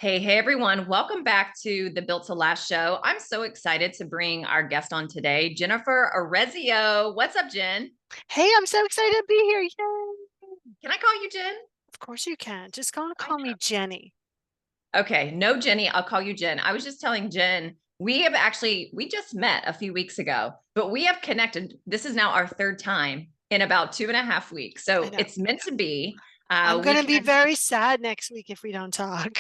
Hey, everyone. Welcome back to the Built to Last show. I'm so excited to bring our guest on today, Jennifer Urezzio. What's up, Jen? Hey, I'm so excited to be here. Yay. Can I call you Jen? Of course you can. Just gonna I call me Jenny. Okay, no, Jenny. I'll call you Jen. I was just telling Jen, we just met a few weeks ago, but we have connected. This is now our third time in about 2.5 weeks. I So know. it's meant to be. I'm We gonna be connect, very sad next week if we don't talk.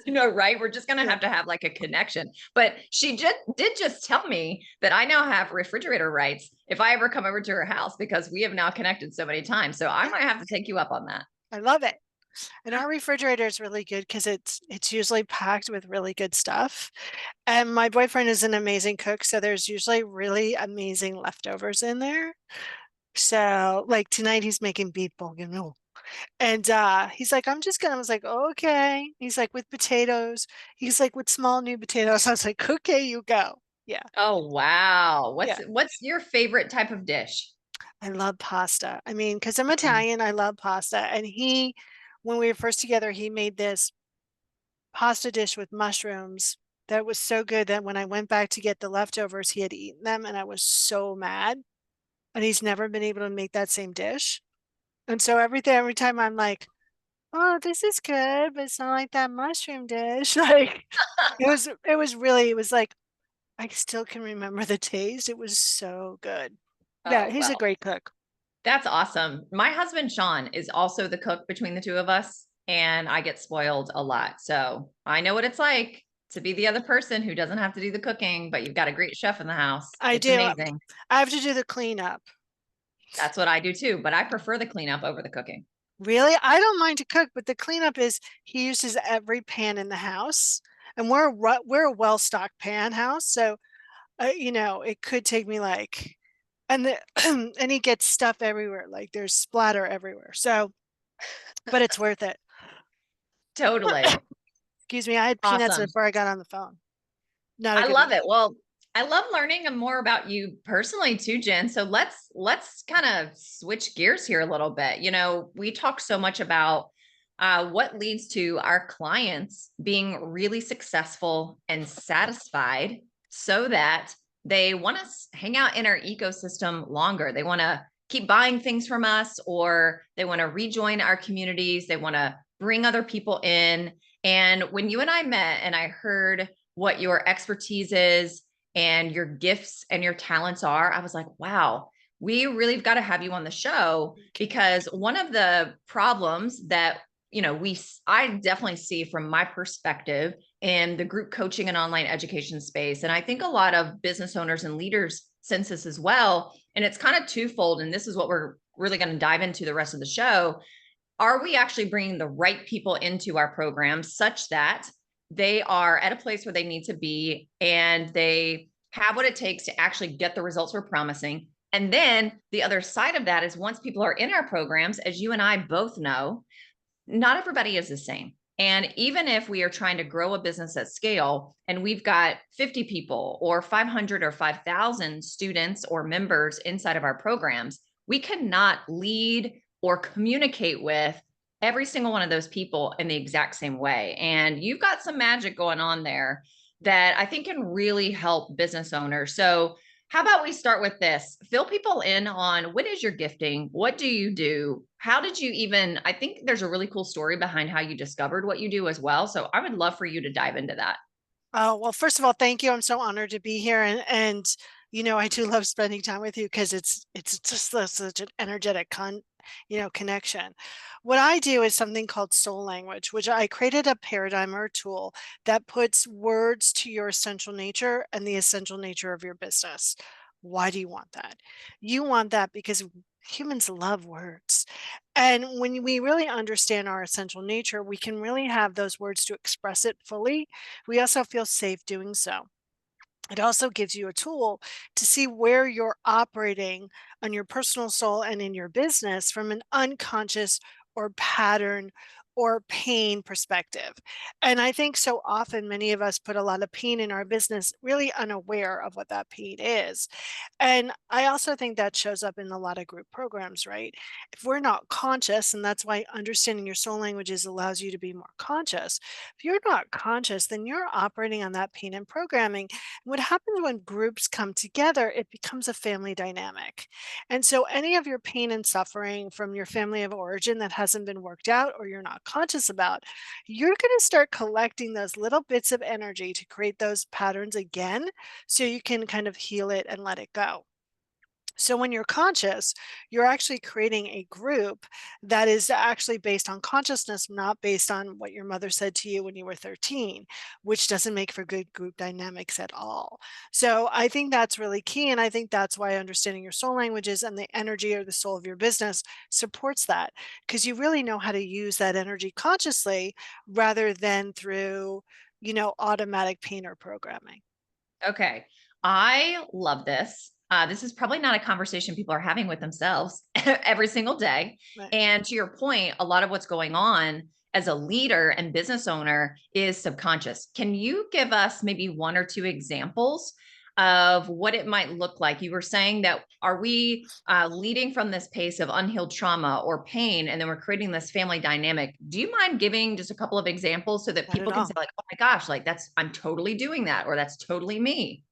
right? We're just going Yeah. to have like a connection. But she just did just tell me that I now have refrigerator rights if I ever come over to her house because we have now connected so many times. So I might have to take you up on that. I love it. And our refrigerator is really good because it's usually packed with really good stuff. And my boyfriend is an amazing cook, so there's usually really amazing leftovers in there. So like tonight he's making beef bourguignon. And he's like, I was like, okay. He's like, with potatoes. He's like, with small new potatoes. I was like, okay, you go. Yeah. Oh wow. Yeah. What's your favorite type of dish? I love pasta. I mean, because I'm Mm. Italian, I love pasta. And when we were first together, he made this pasta dish with mushrooms that was so good that when I went back to get the leftovers, he had eaten them and I was so mad. And he's never been able to make that same dish. And so every time I'm like, oh, this is good, but it's not like that mushroom dish. Like it was like I still can remember the taste. It was so good. Yeah, Oh, he's a well, great cook. that's awesome. My husband Sean is also the cook between the two of us, and I get spoiled a lot. So I know what it's like to be the other person who doesn't have to do the cooking, but you've got a great chef in the house. I It's do. amazing. I have to do the cleanup. That's what I do too, but I prefer the cleanup over the cooking. Really? I don't mind to cook, but the cleanup is he uses every pan in the house, and we're a well-stocked pan house, so it could take me like and the and he gets stuff everywhere, like there's splatter everywhere. So, but it's worth it. Totally. Excuse me, I had peanuts Awesome. before I got on the phone. Not a I good love look. it. Well, I love learning more about you personally too, Jen. So let's kind of switch gears here a little bit. We talk so much about what leads to our clients being really successful and satisfied, so that they want to hang out in our ecosystem longer. They want to keep buying things from us, or they want to rejoin our communities. They want to bring other people in. And when you and I met, and I heard what your expertise is and your gifts and your talents are, I was like, wow, we really got to have you on the show, because one of the problems that I definitely see from my perspective in the group coaching and online education space, and I think a lot of business owners and leaders sense this as well, and it's kind of twofold, and this is what we're really going to dive into the rest of the show. Are we actually bringing the right people into our program such that they are at a place where they need to be and they have what it takes to actually get the results we're promising? And then the other side of that is, once people are in our programs, as you and I both know, not everybody is the same. And even if we are trying to grow a business at scale and we've got 50 people or 500 or 5,000 students or members inside of our programs, we cannot lead or communicate with every single one of those people in the exact same way. And you've got some magic going on there that I think can really help business owners. So how about we start with this? Fill people in on, what is your gifting? What do you do? How did you even, I think there's a really cool story behind how you discovered what you do as well. So I would love for you to dive into that. Oh, well, first of all, thank you. I'm so honored to be here and I do love spending time with you because it's just such an energetic connection. What I do is something called soul language, which I created a paradigm or tool that puts words to your essential nature and the essential nature of your business. Why do you want that? You want that because humans love words. And when we really understand our essential nature, we can really have those words to express it fully. We also feel safe doing so. It also gives you a tool to see where you're operating on your personal soul and in your business from an unconscious or pattern or pain perspective. And I think so often many of us put a lot of pain in our business, really unaware of what that pain is. And I also think that shows up in a lot of group programs, right? If we're not conscious, and that's why understanding your soul languages allows you to be more conscious. If you're not conscious, then you're operating on that pain and programming. And what happens when groups come together, it becomes a family dynamic. And so any of your pain and suffering from your family of origin that hasn't been worked out or you're not conscious about, you're going to start collecting those little bits of energy to create those patterns again so you can kind of heal it and let it go. So when you're conscious, you're actually creating a group that is actually based on consciousness, not based on what your mother said to you when you were 13, which doesn't make for good group dynamics at all. So I think that's really key. And I think that's why understanding your soul languages and the energy or the soul of your business supports that, because you really know how to use that energy consciously rather than through, automatic pain or programming. Okay. I love this. This is probably not a conversation people are having with themselves every single day. Right. And to your point, a lot of what's going on as a leader and business owner is subconscious. Can you give us maybe one or two examples of what it might look like? You were saying that are we leading from this pace of unhealed trauma or pain, and then we're creating this family dynamic? Do you mind giving just a couple of examples so that Not at people can all. say, like, oh my gosh, like I'm totally doing that, or that's totally me?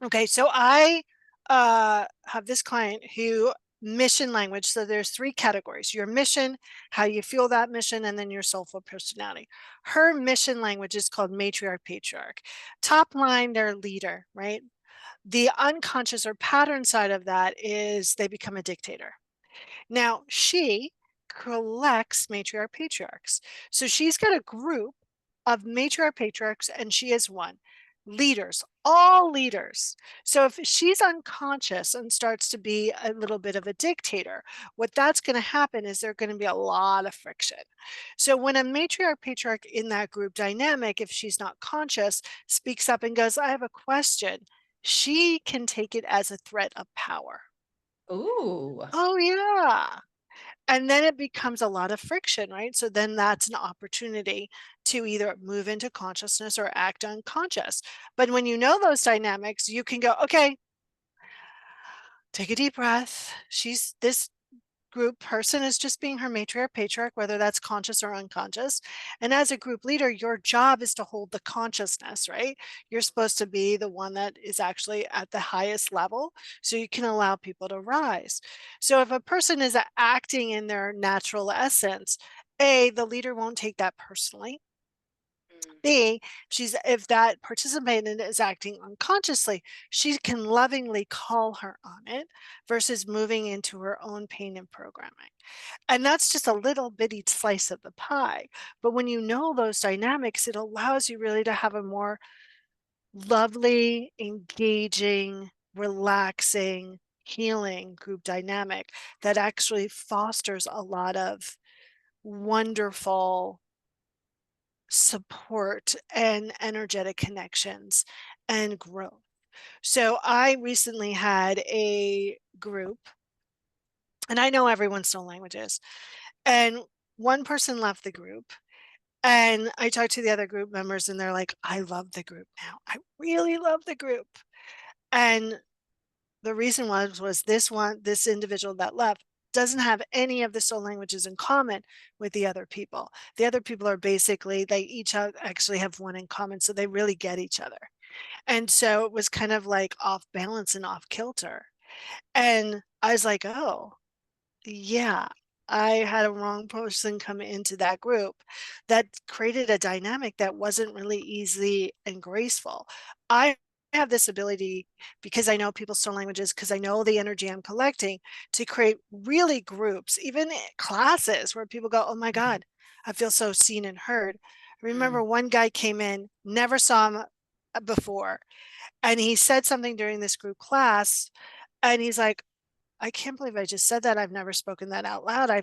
Okay, so I have this client who mission language. So there's three categories: your mission, how you feel that mission, and then your soulful personality. Her mission language is called matriarch patriarch. Top line, they're leader, right? The unconscious or pattern side of that is they become a dictator. Now, she collects matriarch patriarchs. So she's got a group of matriarch patriarchs, and she is one. Leaders, all leaders. So if she's unconscious and starts to be a little bit of a dictator, what that's going to happen is there's going to be a lot of friction. So when a matriarch patriarch in that group dynamic, if she's not conscious, speaks up and goes, I have a question, she can take it as a threat of power. Ooh. Oh, yeah. And then it becomes a lot of friction, right? So then that's an opportunity to either move into consciousness or act unconscious. But when you know those dynamics, you can go, okay, take a deep breath. This group person is just being her matriarch patriarch, whether that's conscious or unconscious. And as a group leader, your job is to hold the consciousness, right? You're supposed to be the one that is actually at the highest level so you can allow people to rise. So if a person is acting in their natural essence, A, the leader won't take that personally. B, if that participant is acting unconsciously, she can lovingly call her on it versus moving into her own pain and programming. And that's just a little bitty slice of the pie. But when you know those dynamics, it allows you really to have a more lovely, engaging, relaxing, healing group dynamic that actually fosters a lot of wonderful support and energetic connections and growth. So I recently had a group, and I know everyone's known languages, and one person left the group. And I talked to the other group members, and they're like, I love the group now. I really love the group. And the reason was this individual that left doesn't have any of the soul languages in common with the other people. The other people are basically, they each actually have one in common, so they really get each other. And so it was kind of like off balance and off kilter. And I was like, oh, yeah, I had a wrong person come into that group that created a dynamic that wasn't really easy and graceful. I have this ability, because I know people's soul languages, because I know the energy I'm collecting, to create really groups, even classes where people go, oh my Mhm. God, I feel so seen and heard. I remember Mm. one guy came in, never saw him before, and he said something during this group class, and he's like, I can't believe I just said that. I've never spoken that out loud. I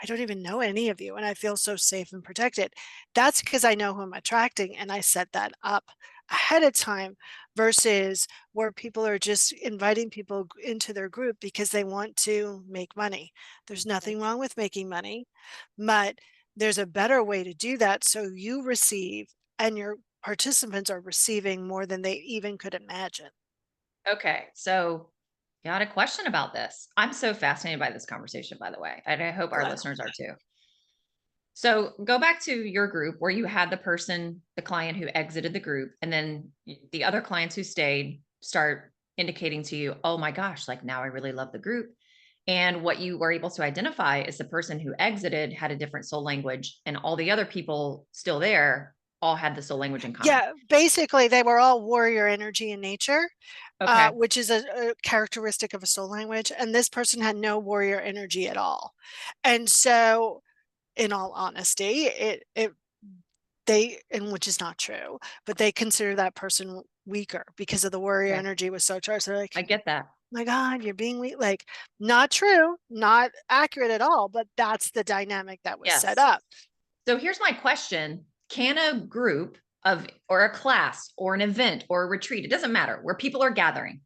don't even know any of you, and I feel so safe and protected. That's because I know who I'm attracting, and I set that up ahead of time versus where people are just inviting people into their group because they want to make money. There's nothing wrong with making money, but there's a better way to do that so you receive and your participants are receiving more than they even could imagine. Okay. So got a question about this. I'm so fascinated by this conversation, by the way. And I hope our Good. listeners are too. So go back to your group where you had the person, the client who exited the group, and then the other clients who stayed start indicating to you, oh my gosh, like now I really love the group. And what you were able to identify is the person who exited had a different soul language, and all the other people still there all had the soul language in common. Yeah, basically they were all warrior energy in nature, Okay. which is a characteristic of a soul language. And this person had no warrior energy at all. And so, in all honesty, it they, and which is not true, but they consider that person weaker because of the warrior Okay. energy was so charged. They're like, I get that. my God, you're being weak. Like, not true, not accurate at all, but that's the dynamic that was set Yes. up. So here's my question. Can a group of, or a class, or an event, or a retreat, it doesn't matter, where people are gathering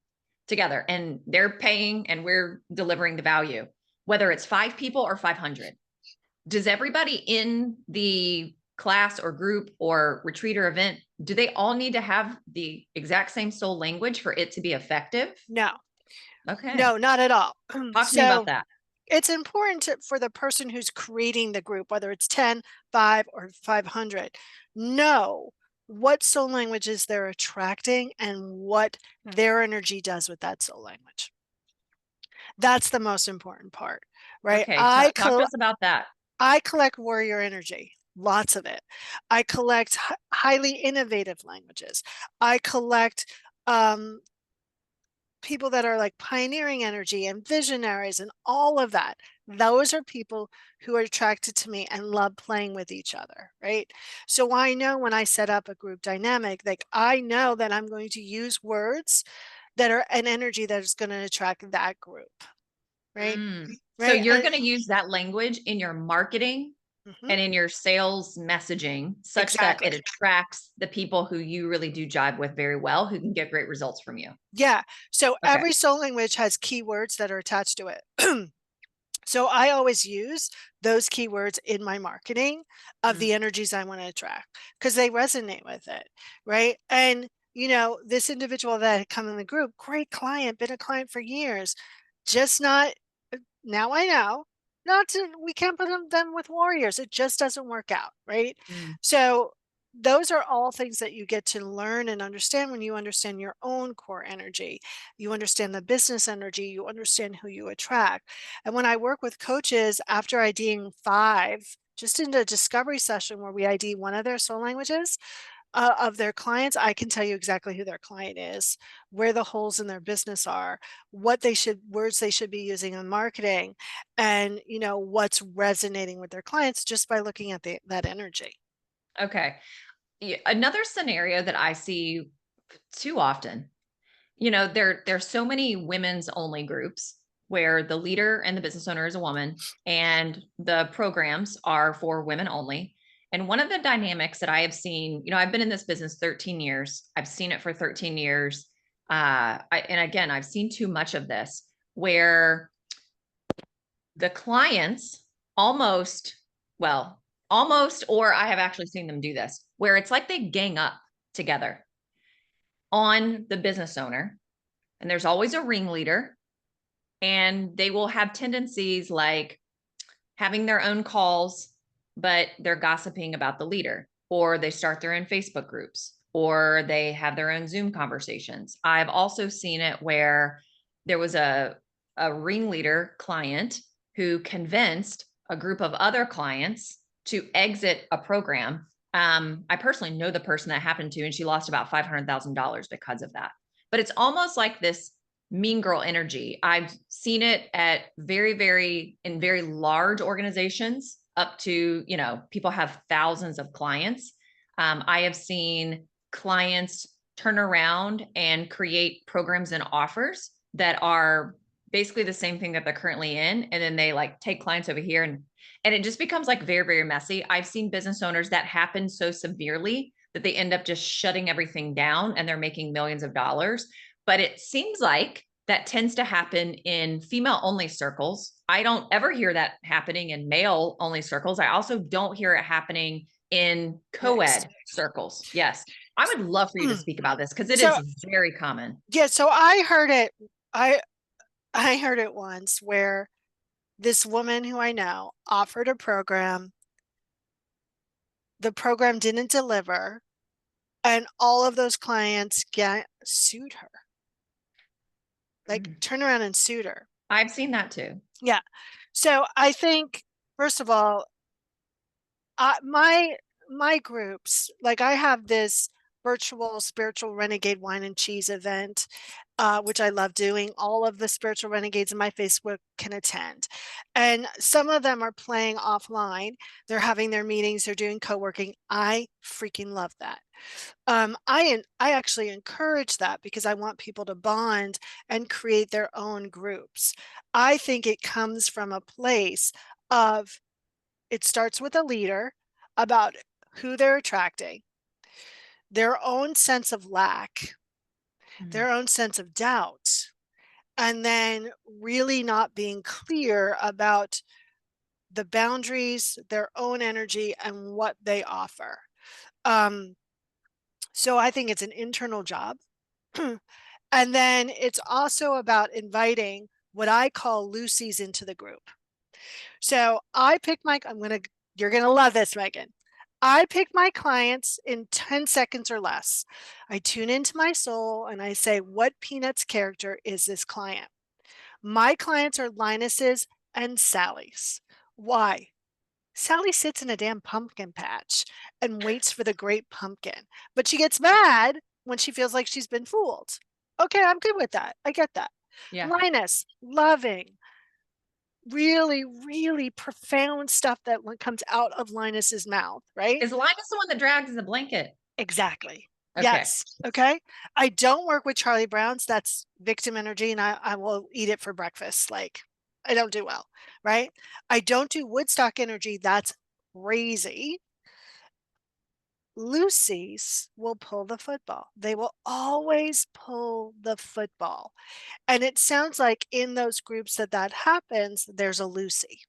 together and they're paying and we're delivering the value, whether it's 5 people or 500, does everybody in the class or group or retreat or event, do they all need to have the exact same soul language for it to be effective? No, Okay. no, not at all. Talk to me about So that. it's important for the person who's creating the group, whether it's 10, 5, or 500, know what soul languages they're attracting and what their energy does with that soul language. That's the most important part, right? Okay. Talk to us about that. I collect warrior energy, lots of it. I collect highly innovative languages. I collect um, people that are like pioneering energy and visionaries and all of that. Those are people who are attracted to me and love playing with each other, right? So I know when I set up a group dynamic, like I know that I'm going to use words that are an energy that is going to attract that group, right? So Right. you're And going to use that language in your marketing mhm, and in your sales messaging such that it exactly. attracts the people who you really do jive with very well, who can get great results from you. Yeah. So Okay. every soul language has keywords that are attached to it. So I always use those keywords in my marketing of Mm. the energies I want to attract because they resonate with it, right? And this individual that had come in the group, great client, been a client for years, just not now I know not to we can't put them with warriors. It just doesn't work out, right? Mm. So those are all things that you get to learn and understand when you understand your own core energy. You understand the business energy, you understand who you attract. And when I work with coaches after IDing 5, just in a discovery session where we ID one of their soul languages, of their clients, I can tell you exactly who their client is, where the holes in their business are, what they should words they should be using in marketing, and what's resonating with their clients just by looking at that energy. Okay. Another scenario that I see too often, there's so many women's only groups where the leader and the business owner is a woman and the programs are for women only. And one of the dynamics that I have seen, I've been in this business 13 years. I've seen it for 13 years. And again, I've seen too much of this where the clients almost, well, almost, or I have actually seen them do this, where it's like they gang up together on the business owner. And there's always a ringleader, and they will have tendencies like having their own calls, but they're gossiping about the leader, or they start their own Facebook groups, or they have their own Zoom conversations. I've also seen it where there was a ringleader client who convinced a group of other clients to exit a program. I personally know the person that happened to, and she lost about $500,000 because of that. But it's almost like this mean girl energy. I've seen it at in very large organizations up to, people have thousands of clients. I have seen clients turn around and create programs and offers that are basically the same thing that they're currently in. And then they like take clients over here and it just becomes like very, very messy. I've seen business owners that happen so severely that they end up just shutting everything down and they're making millions of dollars. But it seems like that tends to happen in female only circles. I don't ever hear that happening in male only circles. I also don't hear it happening in Mixed. co-ed circles. Yes. I would love for you to speak about this because it So is very common. yeah, so I heard it. I heard it once where this woman who I know offered a program. The program didn't deliver, and all of those clients sued her. Like, turn around and sued her. I've seen that too. Yeah. So I think, first of all, my groups, like I have this virtual spiritual renegade wine and cheese event, which I love doing. All of the spiritual renegades in my Facebook can attend, and some of them are playing offline. They're having their meetings, they're doing co-working. I freaking love that. I actually encourage that because I want people to bond and create their own groups. I think it comes from a place of, it starts with a leader about who they're attracting, their own sense of lack, their own sense of doubt, and then really not being clear about the boundaries, their own energy, and what they offer. So I think it's an internal job. And then it's also about inviting what I call Lucy's into the group. So I pick you're going to love this, Megan. I pick my clients in 10 seconds or less. I tune into my soul and I say, what Peanuts character is this client? My clients are Linus's and Sally's. Why? Sally sits in a damn pumpkin patch and waits for the great pumpkin, but she gets mad when she feels like she's been fooled. Okay, I'm good with that. I get that. Yeah. Linus, loving, really, really profound stuff that comes out of Linus's mouth, right? Is Linus the one that drags the blanket? Exactly. Okay. Yes. Okay. I don't work with Charlie Brown's. That's victim energy, and I will eat it for breakfast. Like, I don't do well, right? I don't do Woodstock energy. That's crazy. Lucy's will pull the football. They will always pull the football. And it sounds like in those groups that happens, there's a Lucy.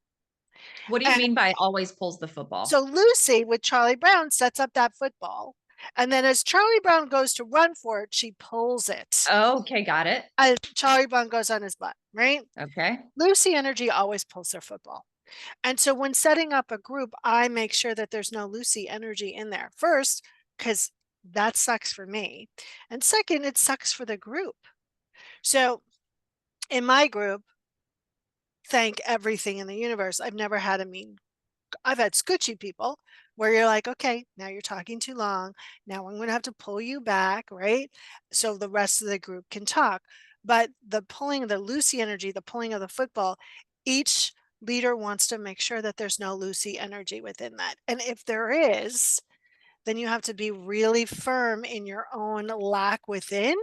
What do you And mean by always pulls the football? so Lucy with Charlie Brown sets up that football. And then as Charlie Brown goes to run for it, she pulls it. Okay, got it. As Charlie Brown goes on his butt, right? Okay. Lucy energy always pulls their football. And so when setting up a group, I make sure that there's no Lucy energy in there. First, because that sucks for me. And second, it sucks for the group. So in my group, thank everything in the universe, I've never had a mean. I've had scoochie people where you're like, okay, now you're talking too long. Now I'm going to have to pull you back, right? So the rest of the group can talk. But the pulling of the Lucy energy, the pulling of the football, each leader wants to make sure that there's no Lucy energy within that. And if there is, then you have to be really firm in your own lack within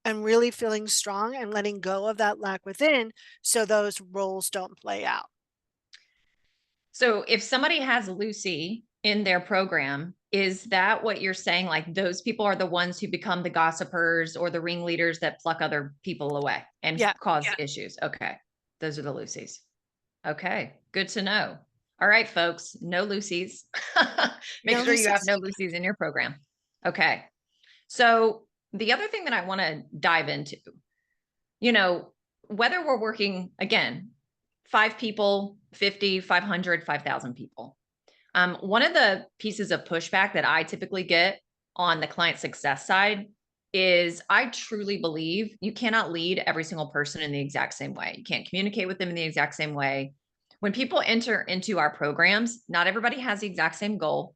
and really feeling strong and letting go of that lack within so those roles don't play out. So if somebody has Lucy in their program, is that what you're saying? Like those people are the ones who become the gossipers or the ringleaders that pluck other people away and cause issues. Okay. Those are the Lucy's. Okay. Good to know. All right, folks, no Lucy's. Make sure you have no Lucy's in your program. Okay. So the other thing that I want to dive into, whether we're working again, 5 people, 50, 500, 5,000 people. One of the pieces of pushback that I typically get on the client success side is I truly believe you cannot lead every single person in the exact same way. You can't communicate with them in the exact same way. When people enter into our programs, not everybody has the exact same goal.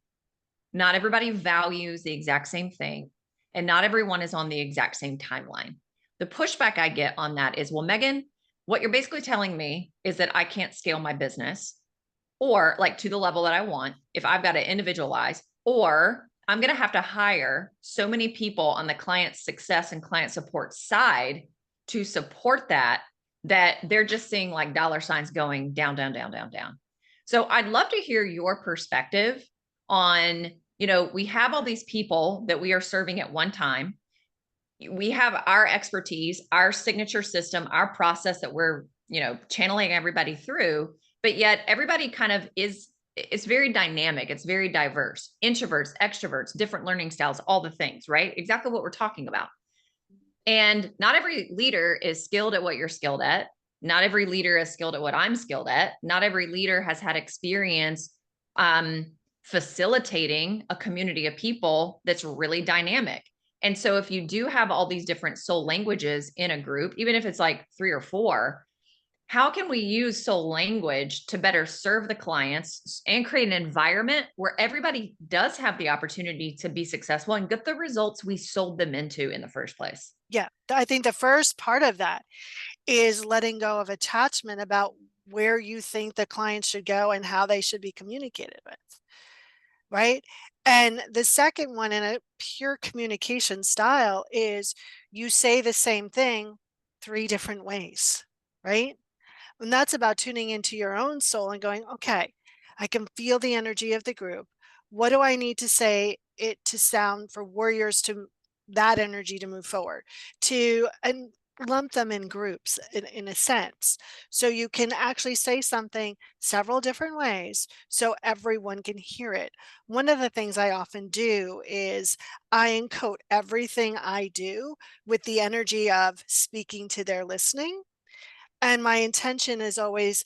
Not everybody values the exact same thing. And not everyone is on the exact same timeline. The pushback I get on that is, well, Megan, what you're basically telling me is that I can't scale my business or like to the level that I want if I've got to individualize, or I'm going to have to hire so many people on the client success and client support side to support that they're just seeing like dollar signs going down, down, down, down, down. So I'd love to hear your perspective on, we have all these people that we are serving at one time. We have our expertise, our signature system, our process that we're, channeling everybody through, but yet everybody kind of it's very dynamic. It's very diverse, introverts, extroverts, different learning styles, all the things, right? Exactly what we're talking about. And not every leader is skilled at what you're skilled at. Not every leader is skilled at what I'm skilled at. Not every leader has had experience facilitating a community of people that's really dynamic. And so if you do have all these different soul languages in a group, even if it's like 3 or 4, how can we use soul language to better serve the clients and create an environment where everybody does have the opportunity to be successful and get the results we sold them into in the first place? Yeah, I think the first part of that is letting go of attachment about where you think the client should go and how they should be communicated with, right? And the second one in a pure communication style is you say the same thing 3 different ways, right? And that's about tuning into your own soul and going, okay, I can feel the energy of the group. What do I need to say it to sound for warriors to that energy to move forward, to and lump them in groups in a sense. So you can actually say something several different ways so everyone can hear it. One of the things I often do is I encode everything I do with the energy of speaking to their listening, and my intention is always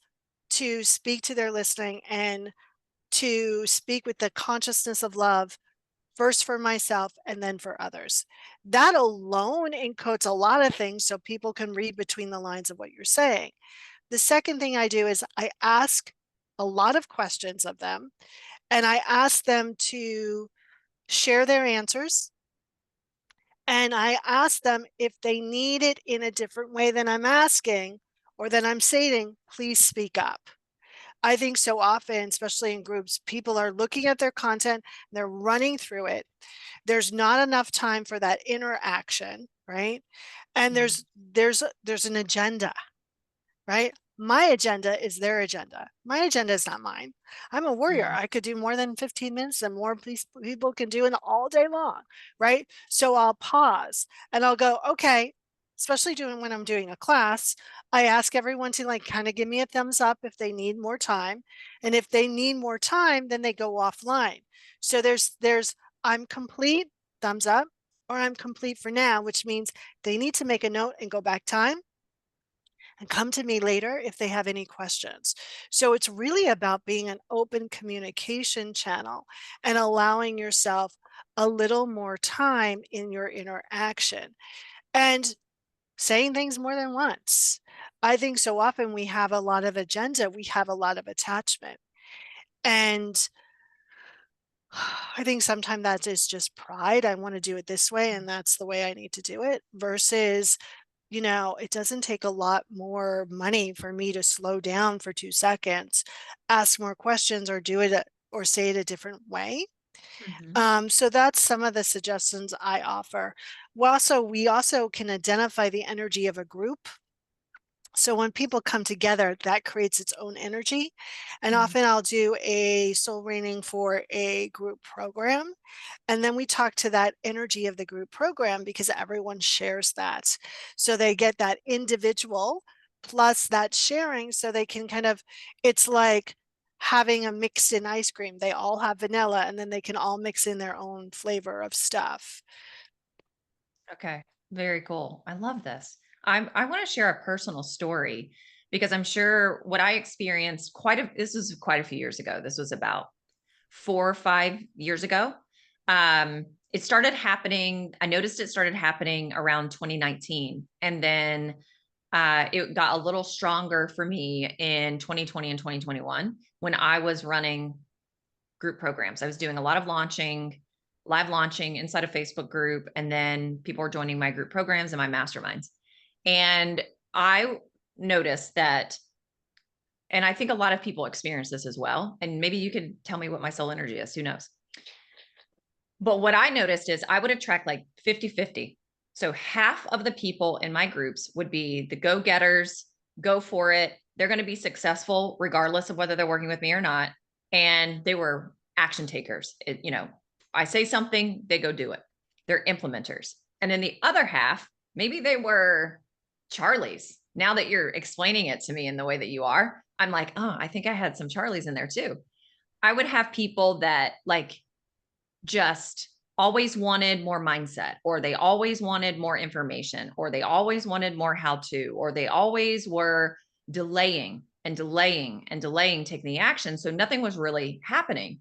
to speak to their listening and to speak with the consciousness of love, first for myself and then for others. That alone encodes a lot of things so people can read between the lines of what you're saying. The second thing I do is I ask a lot of questions of them, and I ask them to share their answers. And I ask them if they need it in a different way than I'm asking or than I'm stating, please speak up. I think so often, especially in groups, people are looking at their content, they're running through it. There's not enough time for that interaction, right? And Mhm. there's an agenda, right? My agenda is their agenda. My agenda is not mine. I'm a warrior. Mhm. I could do more than 15 minutes and more people can do it all day long, right? So I'll pause and I'll go, okay, especially doing when I'm doing a class, I ask everyone to like kind of give me a thumbs up if they need more time. And if they need more time, then they go offline. So there's I'm complete, thumbs up, or I'm complete for now, which means they need to make a note and go back time and come to me later if they have any questions. So it's really about being an open communication channel and allowing yourself a little more time in your interaction and saying things more than once. I think so often we have a lot of agenda, we have a lot of attachment. And I think sometimes that is just pride. I want to do it this way, and that's the way I need to do it, versus it doesn't take a lot more money for me to slow down for 2 seconds, ask more questions, or do it or say it a different way. Mhm. So that's some of the suggestions I offer. We also can identify the energy of a group. So when people come together, that creates its own energy. And Mhm. often I'll do a soul reading for a group program. And then we talk to that energy of the group program because everyone shares that. So they get that individual plus that sharing so they can it's like having a mixed in ice cream. They all have vanilla and then they can all mix in their own flavor of stuff. Okay. Very cool. I love this. I want to share a personal story because I'm sure what I experienced this was quite a few years ago. This was about 4 or 5 years ago. It started happening. I noticed it started happening around 2019. And then it got a little stronger for me in 2020 and 2021 when I was running group programs. I was doing a lot of live launching inside a Facebook group, and then people were joining my group programs and my masterminds. And I noticed that, and I think a lot of people experience this as well. And maybe you could tell me what my soul energy is, who knows? But what I noticed is I would attract like 50-50. So half of the people in my groups would be the go getters, go for it. They're going to be successful regardless of whether they're working with me or not. And they were action takers. I say something, they go do it. They're implementers. And then the other half, maybe they were Charlies. Now that you're explaining it to me in the way that you are, I'm like, oh, I think I had some Charlies in there too. I would have people that like just always wanted more mindset, or they always wanted more information, or they always wanted more how to, or they always were delaying and delaying and delaying taking the action. So nothing was really happening.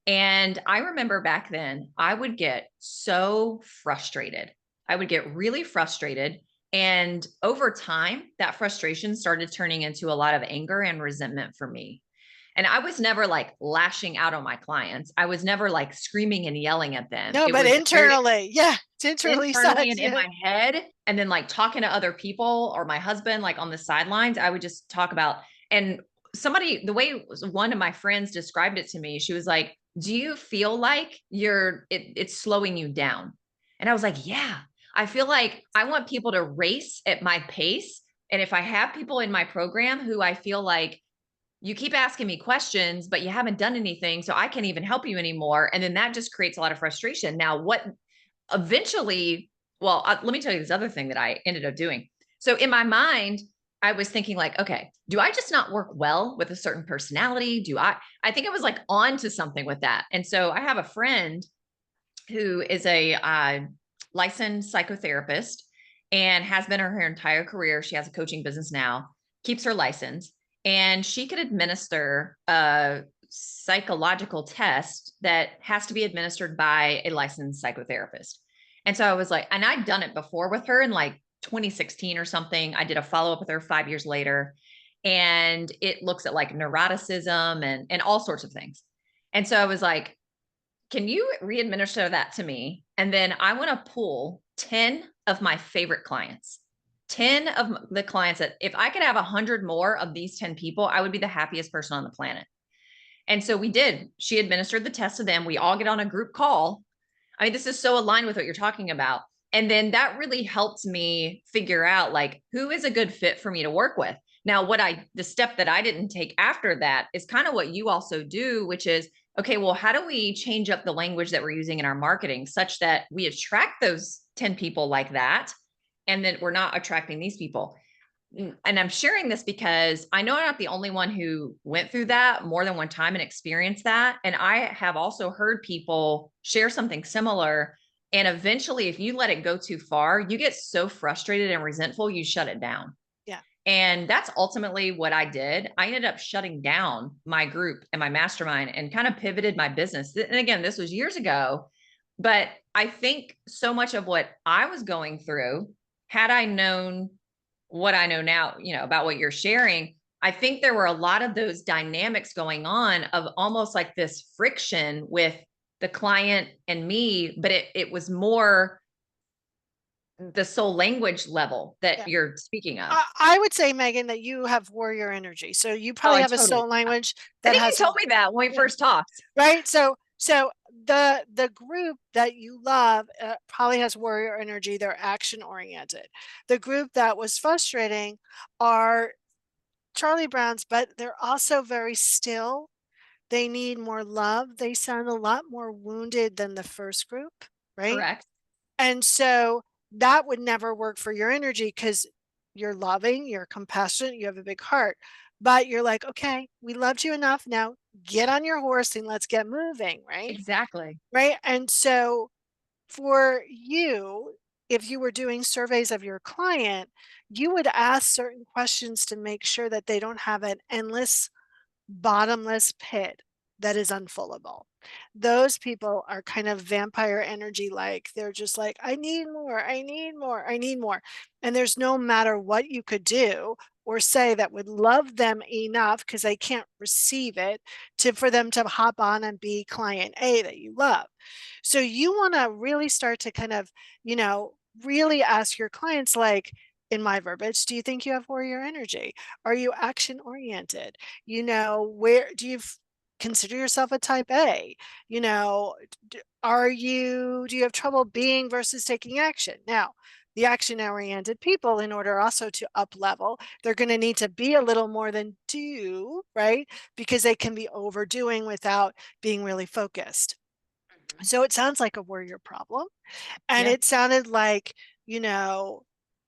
And I remember back then, I would get so frustrated. I would get really frustrated. And over time, that frustration started turning into a lot of anger and resentment for me. And I was never like lashing out on my clients. I was never like screaming and yelling at them. No, It but was very internally, yeah, it's internally internally sucks. and in Yeah. my head. And then like talking to other people or my husband, like on the sidelines, I would just talk about, and somebody, the way one of my friends described it to me, she was like, do you feel like it's slowing you down? And I was like, yeah, I feel like I want people to race at my pace. And if I have people in my program who I feel like you keep asking me questions, but you haven't done anything, so I can't even help you anymore. And then that just creates a lot of frustration. Now, what eventually, well, let me tell you this other thing that I ended up doing. So in my mind, I was thinking like, okay, do I just not work well with a certain personality? I think I was like on to something with that. And so I have a friend who is a licensed psychotherapist and has been her entire career. She has a coaching business now, keeps her license, and she could administer a psychological test that has to be administered by a licensed psychotherapist. And so I was like, and I'd done it before with her in like 2016 or something. I did a follow up with her 5 years later, and it looks at like neuroticism and all sorts of things. And so I was like, can you re-administer that to me? And then I want to pull 10 of my favorite clients. 10 of the clients that if I could have 100 more of these 10 people, I would be the happiest person on the planet. And so we did. She administered the test to them. We all get on a group call. I mean, this is so aligned with what you're talking about. And then that really helped me figure out like who is a good fit for me to work with. Now, the step that I didn't take after that is kind of what you also do, which is, okay, well, how do we change up the language that we're using in our marketing such that we attract those 10 people like that, and then we're not attracting these people? And I'm sharing this because I know I'm not the only one who went through that more than one time and experienced that. And I have also heard people share something similar. And eventually, if you let it go too far, you get so frustrated and resentful, you shut it down. Yeah. And that's ultimately what I did. I ended up shutting down my group and my mastermind and kind of pivoted my business. And again, this was years ago, but I think so much of what I was going through, had I known what I know now, about what you're sharing, I think there were a lot of those dynamics going on of almost like this friction with the client and me, but it was more the soul language level that Yeah. you're speaking of. I would say, Megan, that you have warrior energy. So you Oh, probably I have a totally. soul language I that think you has, told me that when we yeah, first talked. right. So the group that you love probably has warrior energy. They're action oriented. The group that was frustrating are Charlie Browns, but they're also very still. They need more love. They sound a lot more wounded than the first group, right? Correct. And so that would never work for your energy because you're loving, you're compassionate, you have a big heart. But you're like, okay, we loved you enough. Now get on your horse and let's get moving, right? Exactly. Right. And so for you, if you were doing surveys of your client, you would ask certain questions to make sure that they don't have an endless bottomless pit that is unfullable. Those people are kind of vampire energy like. They're just like, I need more, I need more, I need more. And there's no matter what you could do or say that would love them enough because they can't receive it for them to hop on and be client A that you love. So you want to really start to kind of, really ask your clients like, in my verbiage, do you think you have warrior energy? Are you action oriented? Where do you consider yourself a type A? Do you have trouble being versus taking action? Now, the action oriented people, in order also to up level, they're going to need to be a little more than do, right? Because they can be overdoing without being really focused. So it sounds like a warrior problem. And Yeah. it sounded like, you know,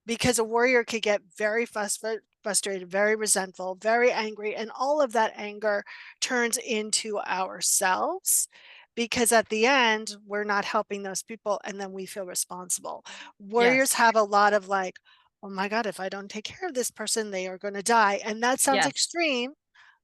because a warrior could get very frustrated, very resentful, very angry, and all of that anger turns into ourselves because at the end, we're not helping those people and then we feel responsible. Warriors Yes. have a lot of like, oh my God, if I don't take care of this person, they are going to die. And that sounds Yes. extreme,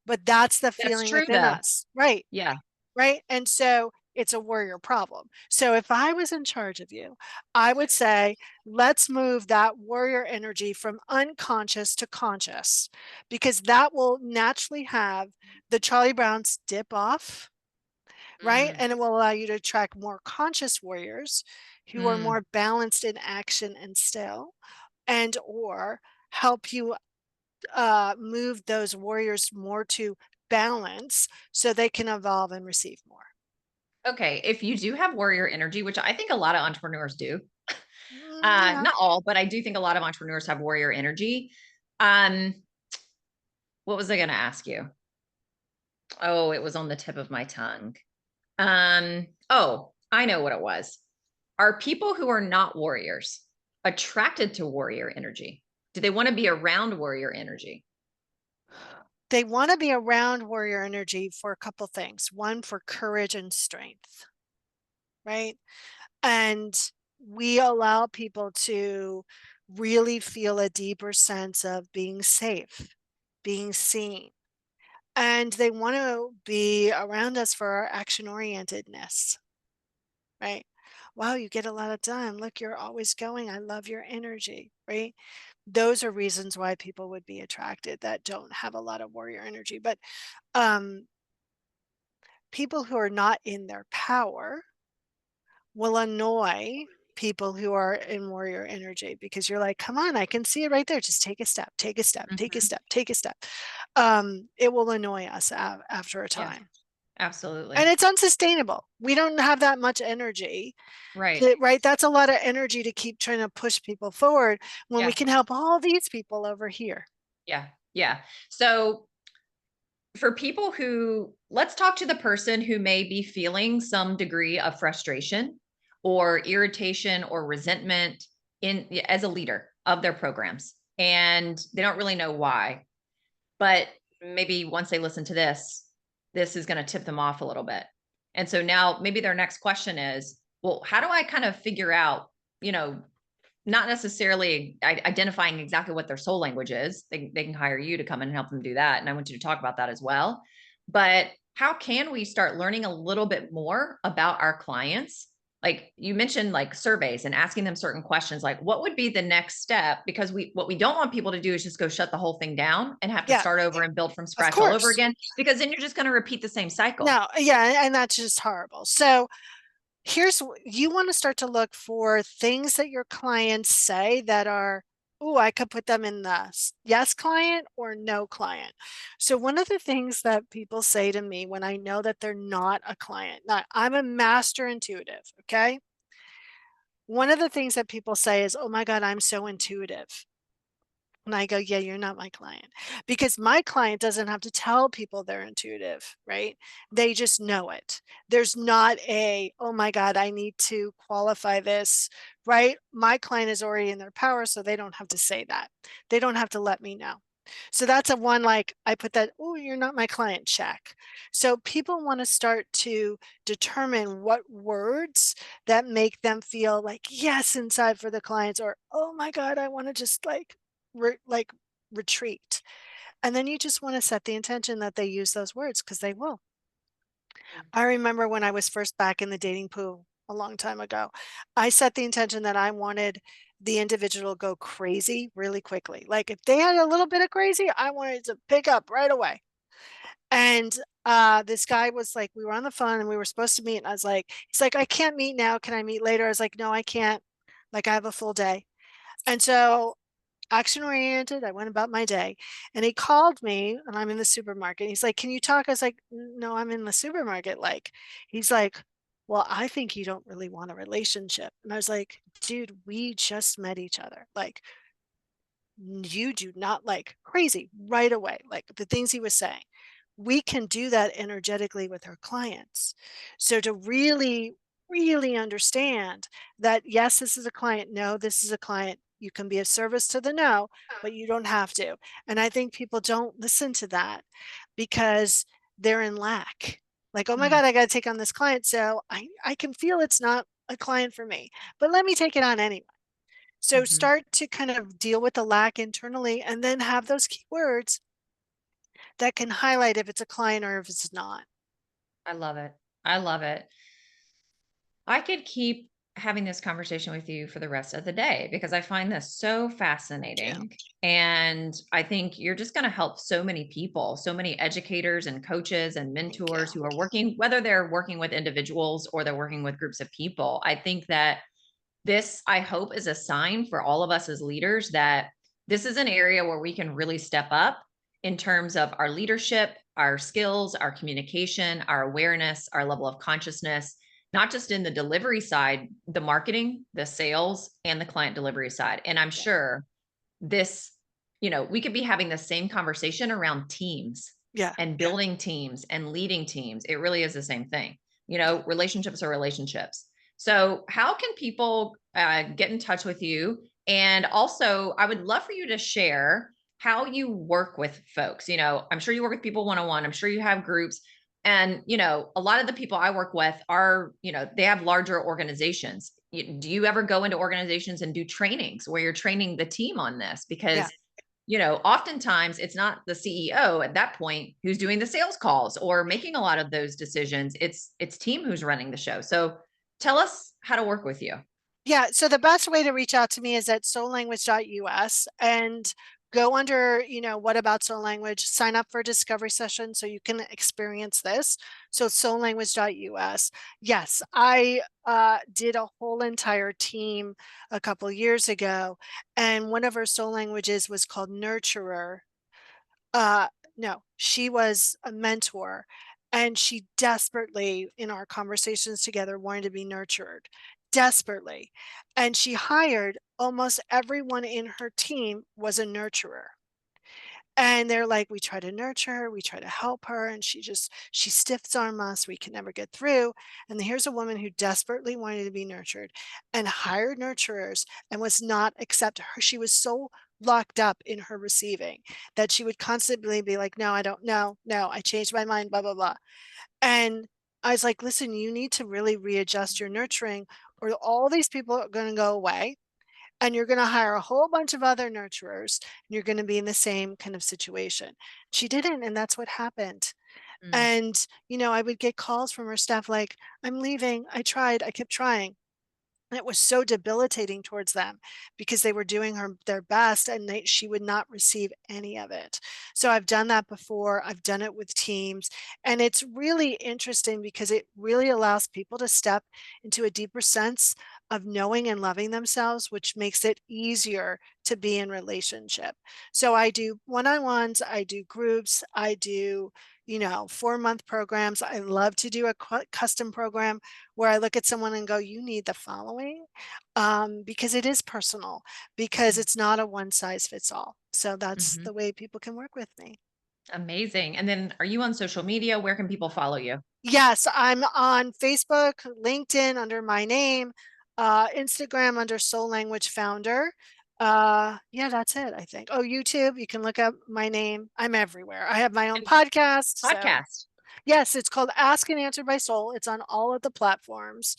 but that's the That's feeling true within though. us. Right. Yeah. Right. And so it's a warrior problem. So if I was in charge of you, I would say, let's move that warrior energy from unconscious to conscious, because that will naturally have the Charlie Browns dip off, right? Mm, And it will allow you to attract more conscious warriors who are mm. more balanced in action and still, and or help you move those warriors more to balance so they can evolve and receive more. Okay. If you do have warrior energy, which I think a lot of entrepreneurs do, Yeah. not all, but I do think a lot of entrepreneurs have warrior energy. Um, what was I going to ask you? Oh, it was on the tip of my tongue. Oh, I know what it was. Are people who are not warriors attracted to warrior energy? Do they want to be around warrior energy? They want to be around warrior energy for a couple things. One, for courage and strength, right? And we allow people to really feel a deeper sense of being safe, being seen. And they want to be around us for our action orientedness, right? Wow, you get a lot of done. Look, you're always going. I love your energy, right? Those are reasons why people would be attracted that don't have a lot of warrior energy. But um, people who are not in their power will annoy people who are in warrior energy because you're like, come on, I can see it right there. Just take a step, take a step, take a Mhm. step, take a step. It will annoy us after a Yeah, time. And absolutely. it's unsustainable. We don't have that much energy Right. right? That's a lot of energy to keep trying to push people forward when we Yeah. can help all these people over here. Yeah. Yeah. So for people who, let's talk to the person who may be feeling some degree of frustration or irritation or resentment in as a leader of their programs, and they don't really know why, but maybe once they listen to this is going to tip them off a little bit. And so now maybe their next question is, well, how do I kind of figure out, you know, not necessarily identifying exactly what their soul language is. They can hire you to come in and help them do that. And I want you to talk about that as well. But how can we start learning a little bit more about our clients? Like you mentioned, like surveys and asking them certain questions, like what would be the next step? Because what we don't want people to do is just go shut the whole thing down and have to Yeah, start over and build from of scratch all over course. again, because then you're just going to repeat the same cycle. No, yeah, and that's just horrible. So you want to start to look for things that your clients say that are, oh, I could put them in the yes client or no client. So one of the things that people say to me when I know that they're not a client, now I'm a master intuitive, okay? One of the things that people say is, oh my God, I'm so intuitive. And I go, yeah, you're not my client because my client doesn't have to tell people they're intuitive, right? They just know it. There's not a, oh my God, I need to qualify this, right? My client is already in their power, so they don't have to say that. They don't have to let me know. So that's a one like I put that, oh, you're not my client check. So people want to start to determine what words that make them feel like yes inside for the clients or oh my God, I want to just like retreat. And then you just want to set the intention that they use those words because they will. I remember when I was first back in the dating pool a long time ago, I set the intention that I wanted the individual to go crazy really quickly. Like if they had a little bit of crazy, I wanted to pick up right away. And this guy was like, we were on the phone and we were supposed to meet. And I was like, he's like, I can't meet now. Can I meet later? I was like, no, I can't. Like I have a full day. And so action oriented. I went about my day and he called me and I'm in the supermarket. He's like, can you talk? I was like, no, I'm in the supermarket. Like, he's like, well, I think you don't really want a relationship. And I was like, dude, we just met each other. Like, you do not like crazy right away. Like the things he was saying. We can do that energetically with our clients. So to really really understand that, yes, this is a client. No, this is a client. You can be of service to the no, but you don't have to. And I think people don't listen to that because they're in lack. Like, oh my Mm, God, I got to take on this client. So I can feel it's not a client for me, but let me take it on anyway. So mhm. start to kind of deal with the lack internally and then have those keywords that can highlight if it's a client or if it's not. I love it. I love it. I could keep having this conversation with you for the rest of the day because I find this so Yeah. fascinating. And I think you're just going to help so many people, so many educators and coaches and Thank mentors you. who are working, whether they're working with individuals or they're working with groups of people. I think that this, I hope, is a sign for all of us as leaders that this is an area where we can really step up in terms of our leadership, our skills, our communication, our awareness, our level of consciousness, not just in the delivery side, the marketing, the sales, and the client delivery side. And I'm Yeah. sure this, we could be having the same conversation around teams Yeah. and building teams and leading teams. It really is the same thing. Yeah. Relationships are relationships. So, how can people get in touch with you? And also, I would love for you to share how you work with folks. I'm sure you work with people one on one. I'm sure you have groups. And, a lot of the people I work with are, they have larger organizations. Do you ever go into organizations and do trainings where you're training the team on this? Yeah. Because, oftentimes it's not the CEO at that point who's doing the sales calls or making a lot of those decisions. It's team who's running the show. So tell us how to work with you. Yeah, so the best way to reach out to me is at soullanguage.us and go under, what about soul language, sign up for a discovery session so you can experience this. So soullanguage.us. Yes, I did a whole entire team a couple years ago, and one of our soul languages was called Nurturer. Uh, no, she was a mentor and she desperately, in our conversations together, wanted to be nurtured desperately. And she hired almost everyone in her team was a nurturer. And they're like, we try to nurture her, we try to help her, and she stiffs arm us, we can never get through. And here's a woman who desperately wanted to be nurtured and hired nurturers and was not accept her. She was so locked up in her receiving that she would constantly be like, no, I don't know, no, I changed my mind, blah, blah, blah. And I was like, listen, you need to really readjust your nurturing, or all these people are going to go away and you're going to hire a whole bunch of other nurturers and you're going to be in the same kind of situation. She didn't, and that's what happened. Mm, And I would get calls from her staff like, I'm leaving, I tried, I kept trying. And it was so debilitating towards them because they were doing their best and she would not receive any of it. So I've done that before. I've done it with teams. And it's really interesting because it really allows people to step into a deeper sense of knowing and loving themselves, which makes it easier to be in relationship. So I do one-on-ones, I do groups, I do 4-month programs. I love to do a custom program where I look at someone and go, you need the following, because it is personal, because mm, it's not a one size fits all. So that's mhm. the way people can work with me. Amazing. And then are you on social media? Where can people follow you? Yes, I'm on Facebook, LinkedIn under my name, Instagram under Soul Language Founder. Yeah, that's it, I think. Oh, YouTube, you can look up my name. I'm everywhere. I have my own And podcast. So podcast. yes, it's called Ask and Answer by Soul. It's on all of the platforms.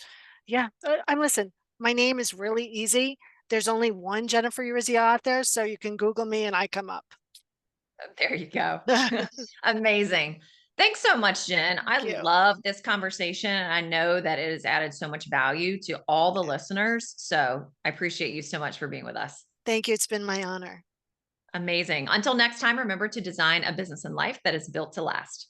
Yeah, I'm listen. My name is really easy. There's only one Jennifer Urezzio out there, so you can Google me and I come up. There you go. Thank Amazing. Thanks so much, Jen. I you. love this conversation. And I know that it has added so much value to all the listeners. So I appreciate you so much for being with us. Thank you. It's been my honor. Amazing. Until next time, remember to design a business and life that is built to last.